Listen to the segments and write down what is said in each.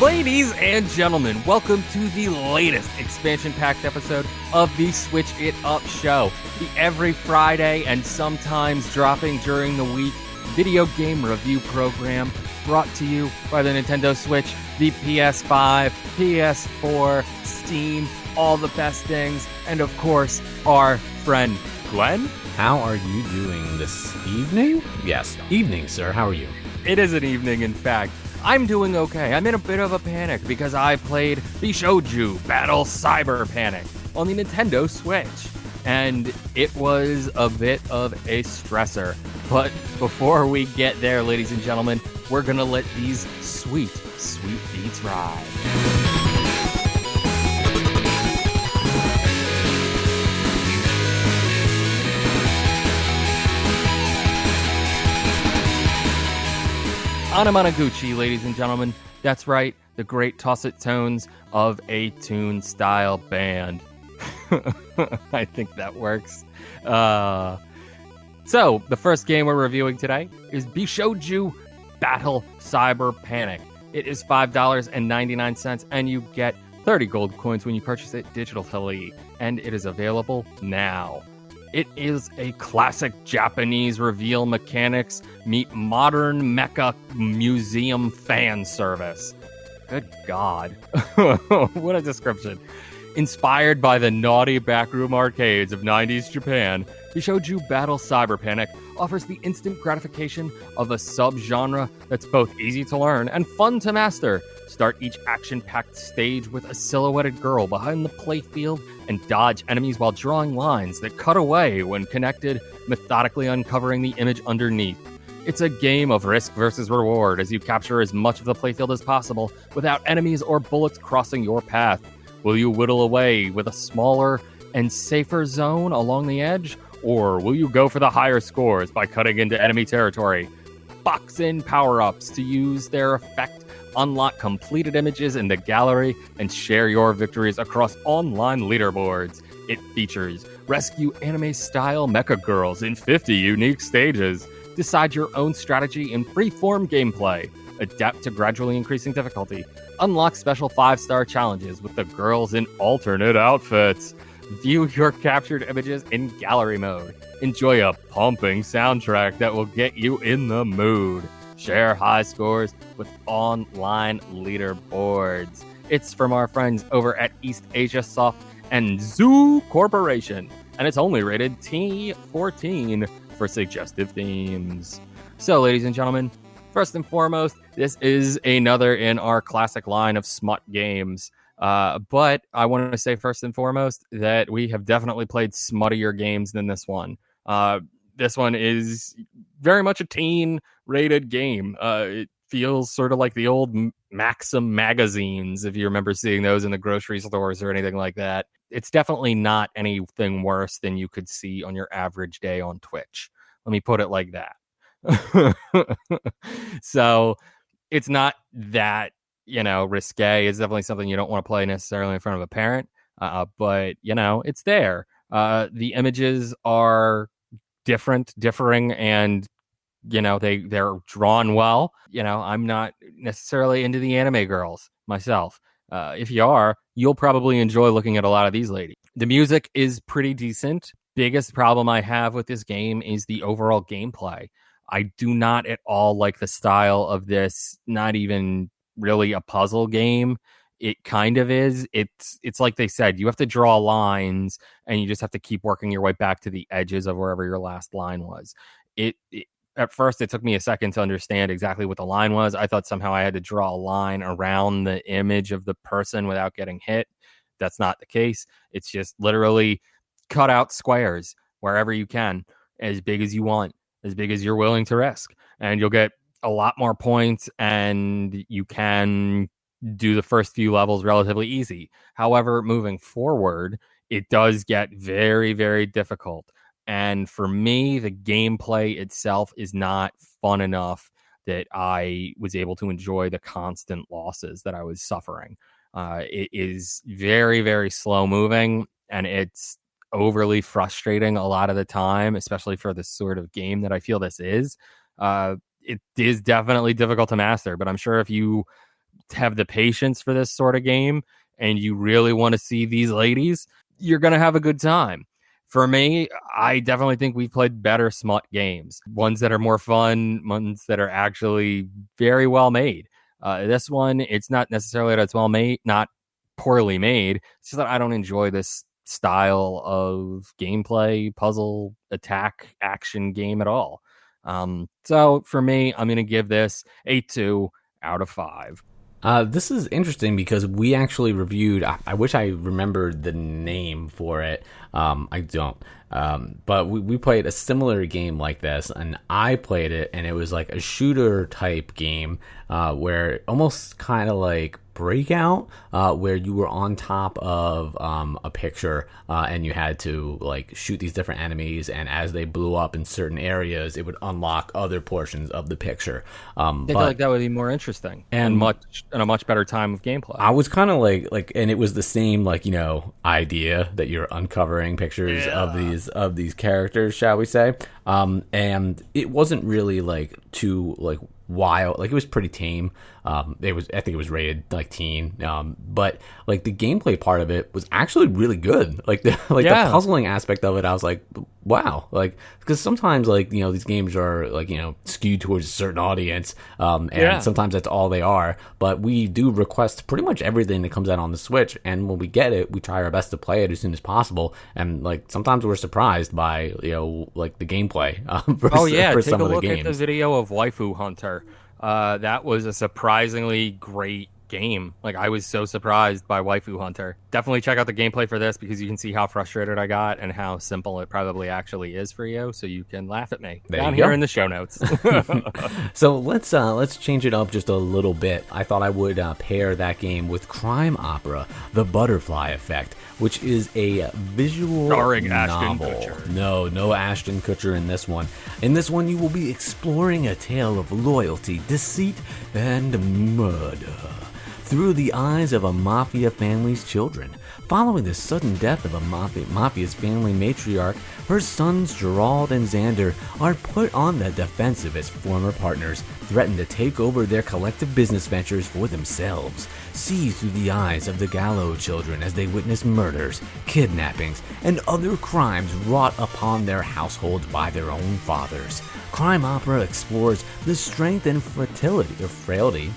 Ladies and gentlemen, welcome to the latest expansion-packed episode of the Switch It Up show, the every Friday and sometimes dropping during the week video game review program brought to you by the Nintendo Switch, the PS5, PS4, Steam, all the best things, and of course, our friend Glenn. How are you doing this evening? Yes, evening, sir. How are you? It is an evening, in fact. I'm doing okay. I'm in a bit of a panic because I played Bishoujo Battle Cyber Panic on the Nintendo Switch, and it was a bit of a stressor. But before we get there, ladies and gentlemen, we're gonna let these sweet, sweet beats ride. Anamanaguchi, ladies and gentlemen. That's right, the great toss-it tones of a tune-style band. I think that works. So, the first game we're reviewing today is Bishoujo Battle Cyber Panic. It is $5.99, and you get 30 gold coins when you purchase it digitally, and it is available now. It is a classic Japanese reveal mechanics meet modern mecha museum fan service. Good God. What a description. Inspired by the naughty backroom arcades of 90s Japan, Bishoujo Battle Cyber Panic offers the instant gratification of a subgenre that's both easy to learn and fun to master. Start each action-packed stage with a silhouetted girl behind the playfield and dodge enemies while drawing lines that cut away when connected, methodically uncovering the image underneath. It's a game of risk versus reward as you capture as much of the playfield as possible without enemies or bullets crossing your path. Will you whittle away with a smaller and safer zone along the edge, or will you go for the higher scores by cutting into enemy territory? Box in power-ups to use their effect, unlock completed images in the gallery, and share your victories across online leaderboards. It features rescue anime-style mecha girls in 50 unique stages, decide your own strategy in free-form gameplay, adapt to gradually increasing difficulty, unlock special 5-star challenges with the girls in alternate outfits, view your captured images in gallery mode, enjoy a pumping soundtrack that will get you in the mood, share high scores with online leaderboards. It's from our friends over at East Asia Soft and Zoo Corporation, and it's only rated T14 for suggestive themes. So, ladies and gentlemen, first and foremost, this is another in our classic line of smut games. But I want to say first and foremost that we have definitely played smuttier games than this one. This one is very much a teen-rated game. It feels sort of like the old Maxim magazines, if you remember seeing those in the grocery stores or anything like that. It's definitely not anything worse than you could see on your average day on Twitch. Let me put it like that. So it's not that, risque. It's definitely something you don't want to play necessarily in front of a parent. But, it's there. The images are differing, and, they're drawn well. I'm not necessarily into the anime girls myself. If you are, you'll probably enjoy looking at a lot of these ladies. The music is pretty decent. Biggest problem I have with this game is the overall gameplay. I do not at all like the style of this, not even really a puzzle game. It kind of is. It's like they said, you have to draw lines and you just have to keep working your way back to the edges of wherever your last line was. At first, it took me a second to understand exactly what the line was. I thought somehow I had to draw a line around the image of the person without getting hit. That's not the case. It's just literally cut out squares wherever you can, as big as you want, as big as you're willing to risk, and you'll get a lot more points, and you can do the first few levels relatively easy. However, moving forward, it does get very, very difficult. And for me, the gameplay itself is not fun enough that I was able to enjoy the constant losses that I was suffering. It is very, very slow moving, and it's overly frustrating a lot of the time, especially for this sort of game that I feel this is. It is definitely difficult to master, but I'm sure if you have the patience for this sort of game and you really want to see these ladies, you're going to have a good time. For me, I definitely think we've played better smut games, ones that are more fun, ones that are actually very well made. This one, it's not necessarily that it's well made, not poorly made. It's just that I don't enjoy this style of gameplay, puzzle, attack, action game at all. So for me, I'm going to give this a 2 out of 5. This is interesting because we actually reviewed. I wish I remembered the name for it. I don't. But we played a similar game like this, and I played it, and it was like a shooter type game where almost kind of like Breakout, where you were on top of a picture and you had to like shoot these different enemies, and as they blew up in certain areas, it would unlock other portions of the picture. I feel like that would be more interesting and a much better time of gameplay. I was kind of like, and it was the same idea that you're uncovering pictures of these characters, shall we say? And it wasn't really like too like wild. Like, it was pretty tame. I think it was rated like teen. But like the gameplay part of it was actually really good. Like the puzzling aspect of it, I was like, wow. Like, because sometimes these games are skewed towards a certain audience, and sometimes that's all they are. But we do request pretty much everything that comes out on the Switch, and when we get it, we try our best to play it as soon as possible. And sometimes we're surprised by the gameplay. For take a look at the video of Waifu Hunter. That was a surprisingly great game. I was so surprised by Waifu Hunter. Definitely check out the gameplay for this, because you can see how frustrated I got and how simple it probably actually is for you, so you can laugh at me down here in the show notes. So let's change it up just a little bit. I thought I would pair that game with Crime Opera: The Butterfly Effect, which is a visual starring novel. Ashton Kutcher. No Ashton Kutcher in this one. In this one, you will be exploring a tale of loyalty, deceit, and murder through the eyes of a mafia family's children. Following the sudden death of a mafia's family matriarch, her sons Gerald and Xander are put on the defensive as former partners threaten to take over their collective business ventures for themselves. See through the eyes of the Gallo children as they witness murders, kidnappings, and other crimes wrought upon their households by their own fathers. Crime Opera explores the strength and frailty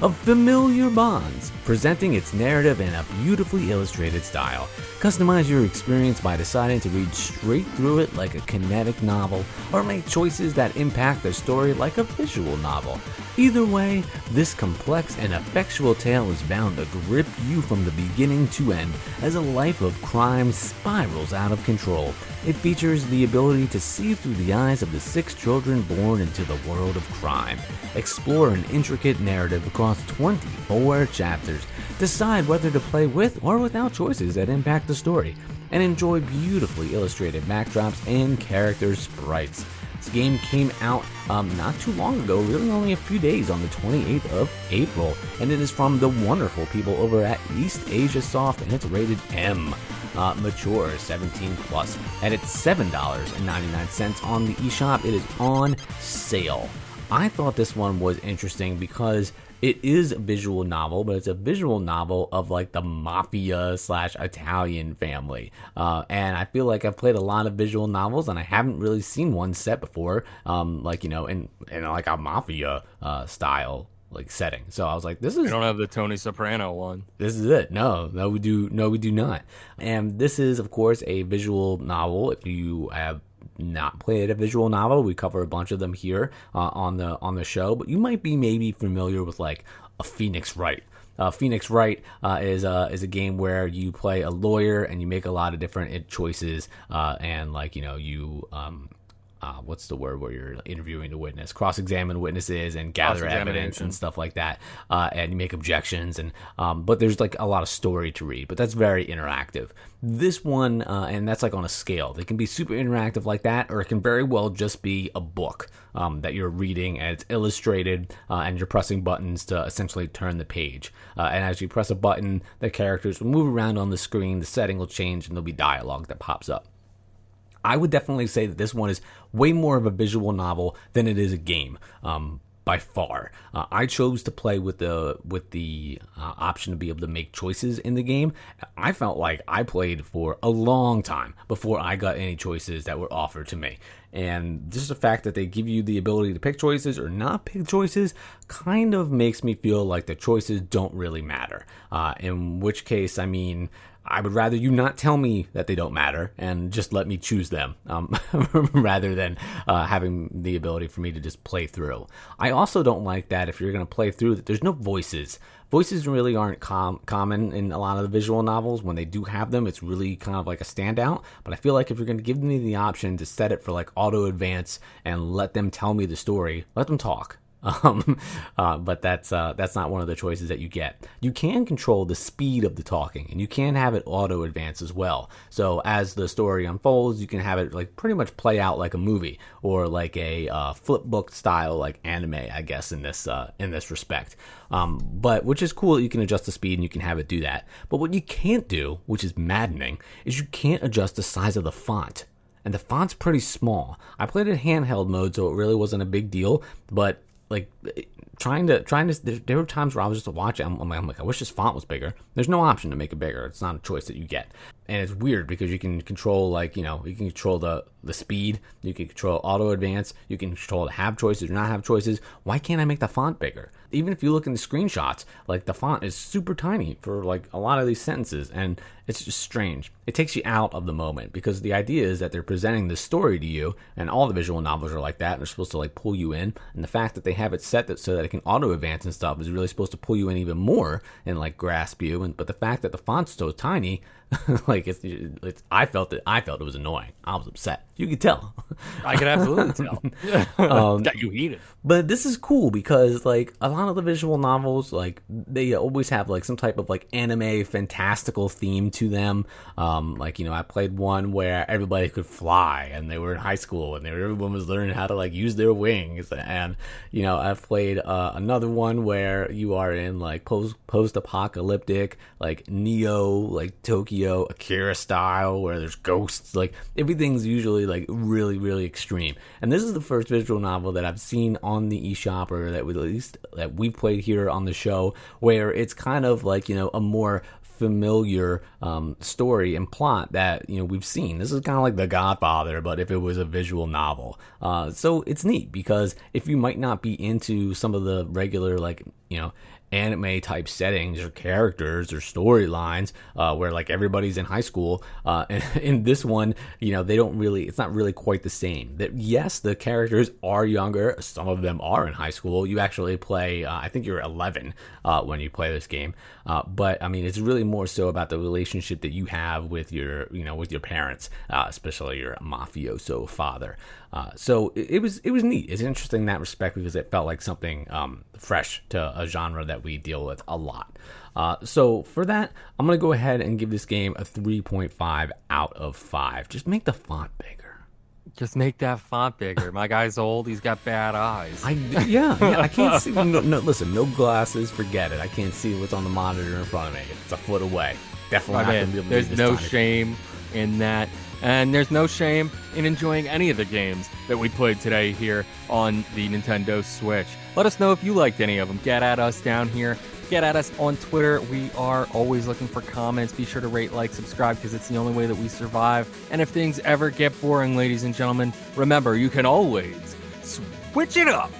of familiar bonds, presenting its narrative in a beautifully illustrated style. Customize your experience by deciding to read straight through it like a kinetic novel, or make choices that impact the story like a visual novel. Either way, this complex and effectual tale is bound to grip you from the beginning to end as a life of crime spirals out of control. It features the ability to see through the eyes of the 6 children born into the world of crime. Explore an intricate narrative across 24 chapters. Decide whether to play with or without choices that impact the story, and enjoy beautifully illustrated backdrops and character sprites. This game came out not too long ago, really only a few days, on the 28th of April, and it is from the wonderful people over at East Asia Soft, and it's rated M. Mature 17 plus, and it's $7.99 on the eShop. It is on sale. I thought this one was interesting because it is a visual novel, but it's a visual novel of the mafia / Italian family. And I feel like I've played a lot of visual novels, and I haven't really seen one set before, in a mafia style setting. So I was like, this is... We don't have the Tony Soprano one. This is it. No, we do not. And this is, of course, a visual novel. If you have not played a visual novel, we cover a bunch of them here on the show, but you might be maybe familiar with a Phoenix Wright. Phoenix Wright is a game where you play a lawyer and you make a lot of different choices, and you what's the word where you're interviewing the witness, cross-examine witnesses and gather evidence and stuff like that, and you make objections, and but there's a lot of story to read, but that's very interactive. This one, and that's on a scale. They can be super interactive like that, or it can very well just be a book that you're reading, and it's illustrated, and you're pressing buttons to essentially turn the page. And as you press a button, the characters will move around on the screen, the setting will change, and there'll be dialogue that pops up. I would definitely say that this one is way more of a visual novel than it is a game. by far. I chose to play with the option to be able to make choices in the game. I felt like I played for a long time before I got any choices that were offered to me. And just the fact that they give you the ability to pick choices or not pick choices kind of makes me feel like the choices don't really matter. In which case, I mean, I would rather you not tell me that they don't matter and just let me choose them rather than having the ability for me to just play through. I also don't like that if you're going to play through that there's no voices. Voices really aren't common in a lot of the visual novels. When they do have them, it's really kind of like a standout. But I feel like if you're going to give me the option to set it for like auto advance and let them tell me the story, let them talk. But that's not one of the choices that you get. You can control the speed of the talking, and you can have it auto advance as well. So as the story unfolds, you can have it like pretty much play out like a movie or like a flip book style like anime, I guess in this respect. But which is cool that you can adjust the speed and you can have it do that. But what you can't do, which is maddening, is you can't adjust the size of the font. And the font's pretty small. I played it handheld mode, so it really wasn't a big deal, but like trying to there were times where I was just watching, I'm like I wish this font was bigger. There's no option to make it bigger. It's not a choice that you get. And it's weird because you can control like, you can control the speed, you can control auto advance, you can control to have choices or not have choices. Why can't I make the font bigger? Even if you look in the screenshots, like the font is super tiny for like a lot of these sentences, and it's just strange. It takes you out of the moment because the idea is that they're presenting this story to you, and all the visual novels are like that. They're supposed to like pull you in, and the fact that they have it set that so that it can auto advance and stuff is really supposed to pull you in even more and like grasp you. But the fact that the font's so tiny, like I felt it was annoying. I was upset. You could tell. I could absolutely tell. Got you heated. But this is cool because like a lot of the visual novels, like they always have like some type of like anime fantastical theme to them. I played one where everybody could fly and they were in high school and everyone was learning how to like use their wings. And I've played another one where you are in like post-apocalyptic like Neo, like Tokyo Akira style, where there's ghosts. Like everything's usually like really, really extreme. And this is the first visual novel that I've seen on the eShop, or that we've played here on the show, where it's kind of like a more familiar story and plot that we've seen. This is kind of like The Godfather, but if it was a visual novel. So it's neat because if you might not be into some of the regular like anime type settings or characters or storylines where like everybody's in high school, and in this one it's not really quite the same. That yes, the characters are younger, some of them are in high school. You actually play I think you're 11 when you play this game, but I mean it's really more so about the relationship that you have with your parents, especially your mafioso father. So it was neat. It's interesting in that respect because it felt like something fresh to a genre that we deal with a lot. So for that, I'm going to go ahead and give this game a 3.5 out of 5. Just make the font bigger. Just make that font bigger. My guy's old. He's got bad eyes. Yeah, I can't see. No, listen, no glasses. Forget it. I can't see what's on the monitor in front of me. It's a foot away. Definitely not going to be able to. There's no shame in that. And there's no shame in enjoying any of the games that we played today here on the Nintendo Switch. Let us know if you liked any of them. Get at us down here. Get at us on Twitter. We are always looking for comments. Be sure to rate, like, subscribe, because it's the only way that we survive. And if things ever get boring, ladies and gentlemen, remember, you can always switch it up.